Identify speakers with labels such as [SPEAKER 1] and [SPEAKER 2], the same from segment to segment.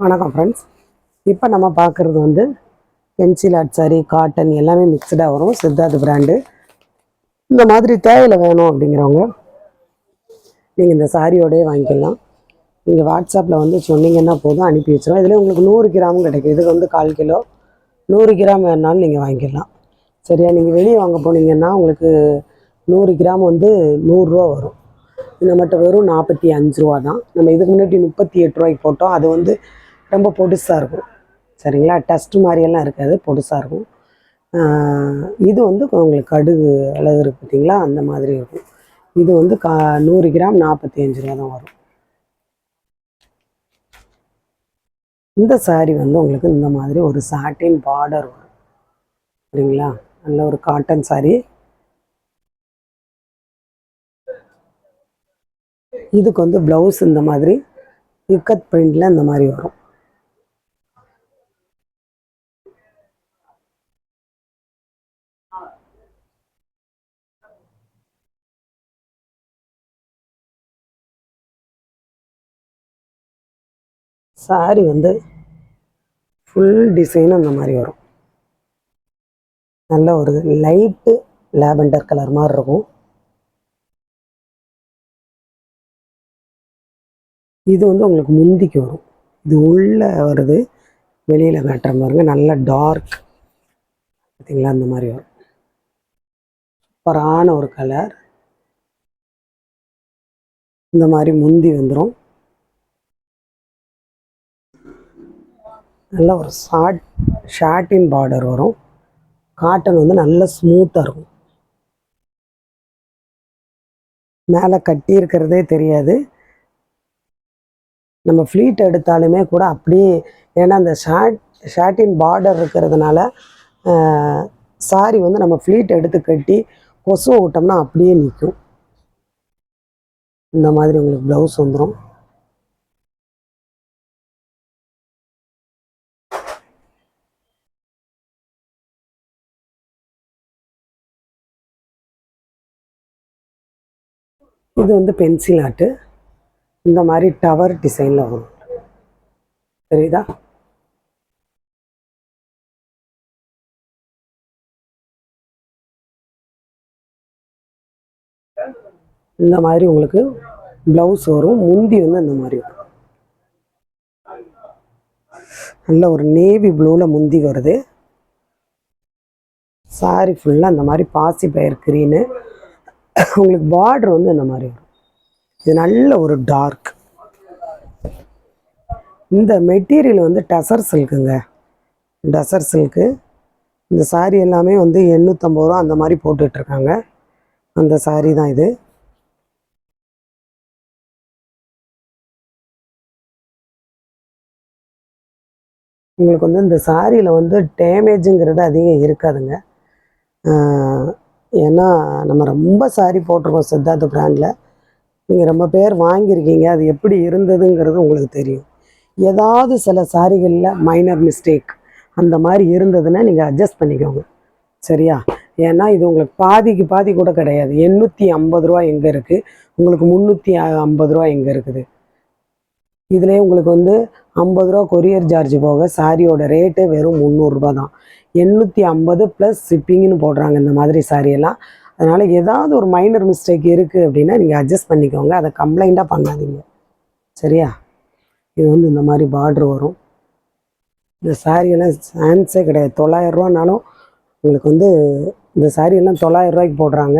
[SPEAKER 1] வணக்கம் ஃப்ரெண்ட்ஸ். இப்போ நம்ம பார்க்குறது வந்து பென்சில் ஆர்ட் சாரி, காட்டன் எல்லாமே மிக்சடாக வரும். சித்தார்த் பிராண்டு. இந்த மாதிரி தேவையில் வேணும் அப்படிங்கிறவங்க நீங்கள் இந்த சாரியோடய வாங்கிக்கலாம். நீங்கள் வாட்ஸ்அப்பில் வந்து சொன்னீங்கன்னா போதும், அனுப்பி வச்சிடும். இதில் உங்களுக்கு 100 கிராமும் கிடைக்கும். இதுக்கு வந்து 1/4 கிலோ 100 கிராம் வேணுனாலும் நீங்கள் வாங்கிக்கலாம். சரியா? நீங்கள் வெளியே வாங்க போனீங்கன்னா உங்களுக்கு 100 கிராம் வந்து 100 ரூபா வரும். நம்மகிட்ட வெறும் 45 ரூபா தான். நம்ம இதுக்கு முன்னாடி 38 ரூபாய்க்கு போட்டோம். அது வந்து ரொம்ப பொடுசாக இருக்கும். சரிங்களா? டஸ்ட்டு மாதிரியெல்லாம் இருக்காது, பொடுசாக இருக்கும். இது வந்து உங்களுக்கு கடுகு அளவு இருக்குது பார்த்தீங்களா, அந்த மாதிரி இருக்கும். இது வந்து 100 கிராம் 45 ரூபா தான் வரும். இந்த சாரீ வந்து உங்களுக்கு இந்த மாதிரி ஒரு சாட்டின் பார்டர் வரும். சரிங்களா? நல்ல ஒரு காட்டன் சாரீ. இதுக்கு வந்து ப்ளவுஸ் இந்த மாதிரி இக்கத் பிரிண்டில் இந்த மாதிரி வரும். சாரி வந்து ஃபுல் டிசைன் அந்த மாதிரி வரும். நல்ல ஒரு லைட்டு லாவெண்டர் கலர் மாதிரி இருக்கும். இது வந்து உங்களுக்கு முந்திக்கு வரும். இது உள்ளே வருது, வெளியில் காட்டுற பாருங்க. நல்ல டார்க் பார்த்தீங்களா, அந்த மாதிரி வரும். சூப்பரான ஒரு கலர். இந்த மாதிரி முந்தி வந்துடும். நல்ல ஒரு ஷார்ட்டின் பார்டர் வரும். காட்டன் வந்து நல்ல ஸ்மூத்தாக இருக்கும். மேலே கட்டி இருக்கிறதே தெரியாது. நம்ம ஃப்ளீட் எடுத்தாலுமே கூட அப்படியே, ஏன்னா அந்த ஷார்ட்டின் பார்டர் இருக்கிறதுனால சாரி வந்து நம்ம ஃப்ளீட் எடுத்து கட்டி கொசு விட்டோம்னா அப்படியே நிற்கும். இந்த மாதிரி உங்களுக்கு ப்ளவுஸ் வந்துடும். இது வந்து பென்சில் ஆர்ட்டு. இந்த மாதிரி டவர் டிசைனில் வரும். தெரியுதா? இந்த மாதிரி உங்களுக்கு ப்ளவுஸ் வரும். முந்தி வந்து இந்த மாதிரி வரும். நல்ல ஒரு நேவி ப்ளூவில் முந்தி வருது. சாரி ஃபுல்லாக இந்த மாதிரி பாசி பயிர் க்ரீனு. உங்களுக்கு பார்டர் வந்து இந்த மாதிரி வரும். இது நல்ல ஒரு டார்க். இந்த மெட்டீரியல் வந்து டசர் சில்க்குங்க. டசர் சில்க்கு. இந்த சாரி எல்லாமே வந்து 850 ரூபா அந்த மாதிரி போட்டுட்ருக்காங்க. அந்த சாரி தான் இது. உங்களுக்கு வந்து இந்த சாரியில் வந்து டேமேஜுங்கிறது அதிகம் இருக்காதுங்க. ஏன்னா நம்ம ரொம்ப சாரி போட்டிருக்கோம் சித்தார்த் பிராண்டில். நீங்கள் ரொம்ப பேர் வாங்கியிருக்கீங்க. அது எப்படி இருந்ததுங்கிறது உங்களுக்கு தெரியும். ஏதாவது சில சாரிகளில் மைனர் மிஸ்டேக் அந்த மாதிரி இருந்ததுன்னா நீங்கள் அட்ஜஸ்ட் பண்ணிக்கோங்க. சரியா? ஏன்னா இது உங்களுக்கு பாதிக்கு பாதி கூட கிடையாது. 850 ரூபா எங்கே இருக்குது, உங்களுக்கு 350 ரூபா எங்கே இருக்குது. இதுலேயே உங்களுக்கு வந்து 50 ரூபா கொரியர் சார்ஜ் போக சாரியோட ரேட்டே வெறும் 300 ரூபா தான். 850 ப்ளஸ் ஷிப்பிங்னு போடுறாங்க இந்த மாதிரி சாரியெல்லாம். அதனால் ஏதாவது ஒரு மைனர் மிஸ்டேக் இருக்குது அப்படின்னா நீங்கள் அட்ஜஸ்ட் பண்ணிக்கோங்க. அதை கம்ப்ளைண்ட்டாக பண்ணாதீங்க. சரியா? இது வந்து இந்த மாதிரி பார்ட்ரு வரும். இந்த சாரியெல்லாம் சான்ஸே கிடையாது. 900 ரூபானாலும் உங்களுக்கு வந்து இந்த சாரியெல்லாம் 900 ரூபாய்க்கு போடுறாங்க.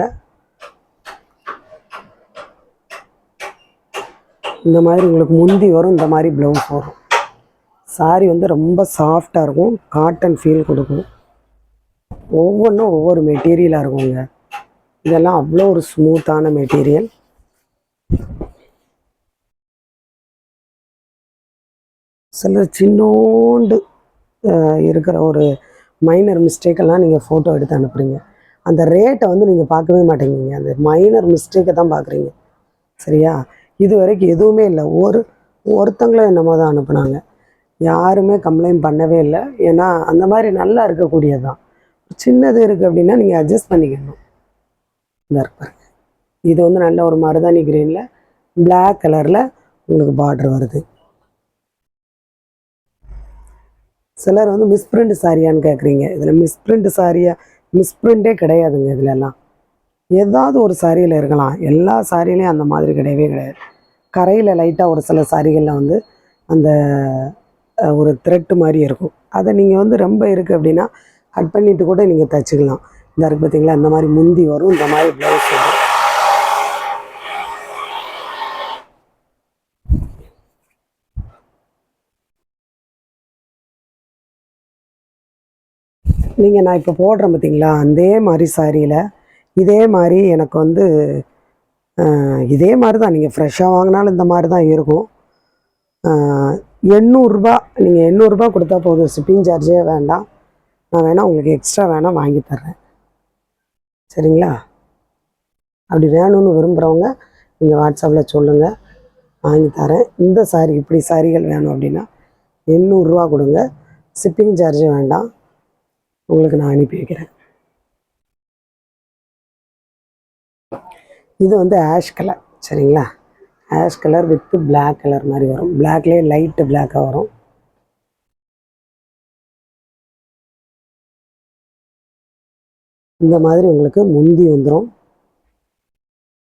[SPEAKER 1] இந்த மாதிரி உங்களுக்கு முந்தி வரும். இந்த மாதிரி ப்ளவுஸ் வரும். சாரி வந்து ரொம்ப சாஃப்டாக இருக்கும். காட்டன் ஃபீல் கொடுக்கும். ஒவ்வொன்றும் ஒவ்வொரு மெட்டீரியலாக இருக்குங்க. இதெல்லாம் அவ்வளோ ஒரு ஸ்மூத்தான மெட்டீரியல். சில சின்னோண்டு இருக்கிற ஒரு மைனர் மிஸ்டேக்கெல்லாம் நீங்கள் ஃபோட்டோ எடுத்து அனுப்புகிறீங்க. அந்த ரேட்டை வந்து நீங்கள் பார்க்கவே மாட்டேங்கிங்க. அந்த மைனர் மிஸ்டேக்கை தான் பார்க்குறீங்க. சரியா? இது வரைக்கும் எதுவுமே இல்லை. ஒருத்தங்களும் என்னமோ தான் அனுப்புனாங்க. யாருமே கம்ப்ளைண்ட் பண்ணவே இல்லை. ஏன்னா அந்த மாதிரி நல்லா இருக்கக்கூடியது தான். சின்னது இருக்குது அப்படின்னா நீங்கள் அட்ஜஸ்ட் பண்ணிக்கணும். இந்த இருப்பாரு. இது வந்து நல்ல ஒரு மருதாணி கிரீனில் பிளாக் கலரில் உங்களுக்கு பார்டர் வருது. சிலர் வந்து மிஸ்பிரிண்ட் சாரியான்னு கேட்குறீங்க. இதில் மிஸ்பிரிண்ட் சாரியா, மிஸ்பிரிண்டே கிடையாதுங்க. இதிலெல்லாம் ஏதாவது ஒரு சாரியில் இருக்கலாம். எல்லா சாரியிலையும் அந்த மாதிரி கிடையவே கிடையாது. கரையில் லைட்டாக ஒரு சில சாரிகளில் வந்து அந்த ஒரு த்ரெட்டு மாதிரி இருக்கும். அதை நீங்கள் வந்து ரொம்ப இருக்குது அப்படின்னா கட் பண்ணிவிட்டு கூட நீங்கள் தைச்சிக்கலாம். இந்த இருக்குது பார்த்தீங்களா, இந்த மாதிரி முந்தி வரும், இந்த மாதிரி ப்ளவுஸ் வரும். நீங்கள் நான் இப்போ போடுறேன் பார்த்தீங்களா, அதே மாதிரி சாரியில் இதே மாதிரி எனக்கு வந்து இதே மாதிரி தான். நீங்கள் ஃப்ரெஷ்ஷாக வாங்கினாலும் இந்த மாதிரி தான் இருக்கும். 800 நீங்கள் 800 கொடுத்தா போதும். ஷிப்பிங் சார்ஜே வேண்டாம். நான் வேணால் உங்களுக்கு எக்ஸ்ட்ரா வேணால் வாங்கி தர்றேன். சரிங்களா? அப்படி வேணும்னு விரும்புகிறவங்க நீங்கள் வாட்ஸ்அப்பில் சொல்லுங்கள், வாங்கி தரேன். இந்த சாரி இப்படி சாரிகள் வேணும் அப்படின்னா 800 கொடுங்க. ஷிப்பிங் சார்ஜ் வேண்டாம், உங்களுக்கு நான் அனுப்பி வைக்கிறேன். இது வந்து ஆஷ் கலர். சரிங்களா? Ash colour with black colour மாதிரி வரும். பிளாக்லேயே லைட்டு பிளாக்காக வரும். இந்த மாதிரி உங்களுக்கு முந்தி வந்துடும்.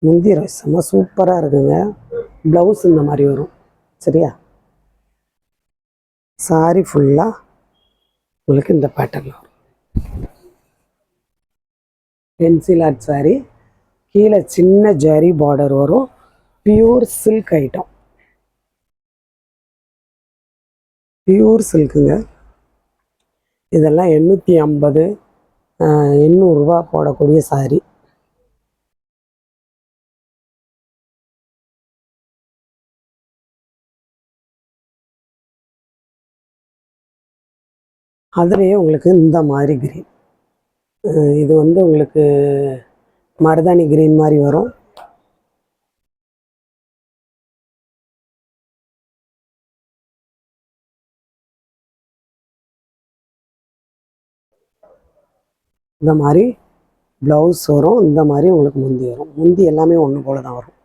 [SPEAKER 1] முந்தி செம்ம சூப்பராக இருக்குங்க. ப்ளவுஸ் இந்த மாதிரி வரும். சரியா? சாரி ஃபுல்லாக உங்களுக்கு இந்த பேட்டர்னில் வரும். பென்சில் ஆர்ட் சாரி, கீழே சின்ன ஜரி பார்டர் வரும். பியூர் சில்க் ஐட்டம், பியூர் சில்க்குங்க. இதெல்லாம் 850 800 போடக்கூடிய சாரி. அதுலேயே உங்களுக்கு இந்த மாதிரி கிரீன், இது வந்து உங்களுக்கு மருதாணி கிரீன் மாதிரி வரும். இந்த மாதிரி ப்ளவுஸ் வரும். இந்த மாதிரி உங்களுக்கு முந்தி வரும். முந்தி எல்லாமே ஒன்று போல தான் வரும்.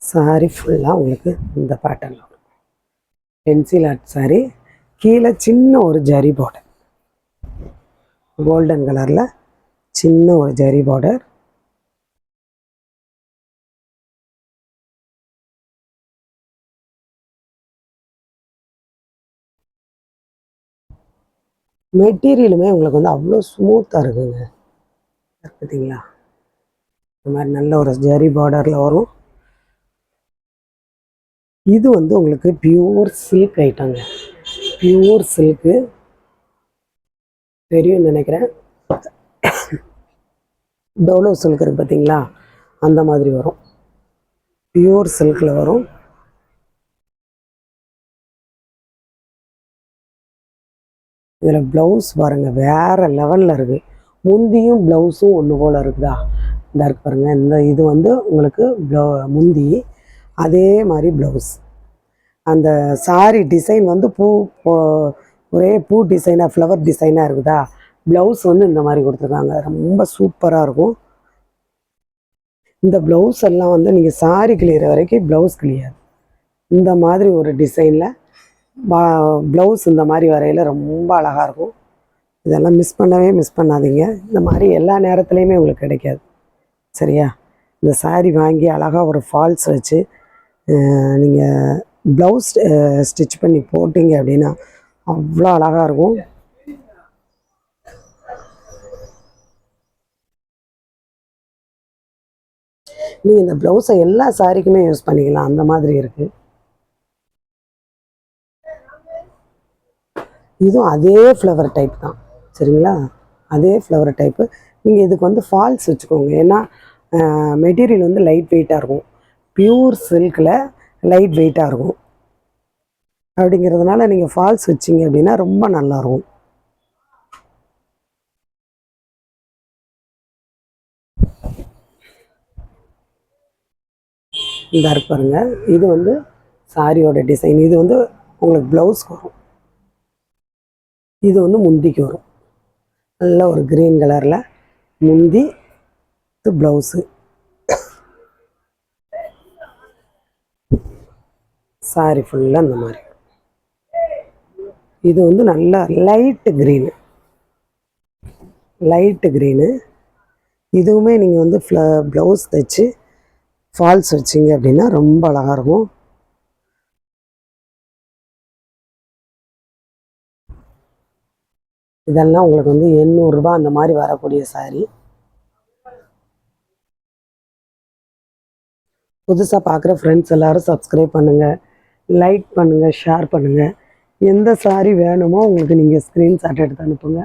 [SPEAKER 1] சாரி ஃபுல்லாக உங்களுக்கு இந்த பேட்டர்னில் வரும். பென்சில் ஆர்ட் சாரி, கீழே சின்ன ஒரு ஜரி பார்டர், கோல்டன் கலரில் சின்ன ஒரு ஜரி பார்டர். மெட்டீரியலுமே உங்களுக்கு வந்து அவ்வளோ ஸ்மூத்தாக இருக்குங்க. பார்த்தீங்களா? இந்த மாதிரி நல்ல ஒரு ஜரி பார்டரில் வரும். இது வந்து உங்களுக்கு பியூர் சில்க் ஐட்டங்க. பியூர் சில்க்கு தெரியும்னு நினைக்கிறேன். டோலோ சில்க் இருக்குது பார்த்தீங்களா, அந்த மாதிரி வரும். பியூர் சில்கில் வரும். இதில் ப்ளவுஸ் பாருங்கள், வேறு லெவலில் இருக்குது. முந்தியும் ப்ளவுஸும் ஒன்று போல் இருக்குதா? இந்த இருக்கு பாருங்கள். இந்த இது வந்து உங்களுக்கு முந்தி, அதே மாதிரி ப்ளவுஸ். அந்த சாரி டிசைன் வந்து ஒரே பூ டிசைனாக, ஃப்ளவர் டிசைனாக இருக்குதா? ப்ளவுஸ் வந்து இந்த மாதிரி கொடுத்துருக்காங்க. ரொம்ப சூப்பராக இருக்கும். இந்த ப்ளவுஸ் எல்லாம் வந்து நீங்கள் சாரி கிளியற வரைக்கும் ப்ளவுஸ் கிளியாது. இந்த மாதிரி ஒரு டிசைனில் ப்ளவுஸ் இந்த மாதிரி வரையில் ரொம்ப அழகாக இருக்கும். இதெல்லாம் மிஸ் பண்ணாதீங்க. இந்த மாதிரி எல்லா நேரத்துலையுமே உங்களுக்கு கிடைக்காது. சரியா? இந்த சாரி வாங்கி அழகாக ஒரு ஃபால்ஸ் வச்சு நீங்கள் ப்ளவுஸ் ஸ்டிச் பண்ணி போட்டிங்க அப்படின்னா அவ்வளோ அழகாக இருக்கும். நீங்கள் இந்த ப்ளவுஸை எல்லா சாரிக்குமே யூஸ் பண்ணிக்கலாம். அந்த மாதிரி இருக்குது. இதுவும் அதே ஃப்ளவர் டைப் தான். சரிங்களா? அதே ஃப்ளவர் டைப்பு. நீங்கள் இதுக்கு வந்து ஃபால்ஸ் வச்சுக்கோங்க. ஏன்னா மெட்டீரியல் வந்து லைட் வெயிட்டாக இருக்கும். பியூர் சில்கில் லைட் வெயிட்டாக இருக்கும். அப்படிங்கிறதுனால நீங்கள் ஃபால்ஸ் வச்சிங்க அப்படின்னா ரொம்ப நல்லாயிருக்கும். இந்த இருக்கு பாருங்க, இது வந்து சாரியோட டிசைன். இது வந்து உங்களுக்கு ப்ளவுஸ்க்கு வரும். இது வந்து முந்திக்கு வரும். நல்ல ஒரு க்ரீன் கலரில் முந்தி, ப்ளவுஸு. சாரி ஃபுல்லாக இந்த மாதிரி. இது வந்து நல்லா லைட்டு க்ரீனு. இதுவுமே நீங்கள் வந்து ப்ளவுஸ் தைச்சு ஃபால்ஸ் வச்சிங்க அப்படின்னா ரொம்ப அழகாக இருக்கும். இதெல்லாம் உங்களுக்கு வந்து 800 ரூபா அந்த மாதிரி வரக்கூடிய சாரீ. புதுசாக பார்க்குற ஃப்ரெண்ட்ஸ் எல்லோரும் சப்ஸ்கிரைப் பண்ணுங்கள், லைக் பண்ணுங்கள், ஷேர் பண்ணுங்கள். எந்த சாரீ வேணுமோ உங்களுக்கு நீங்கள் ஸ்க்ரீன்ஷாட் எடுத்து அனுப்புங்க.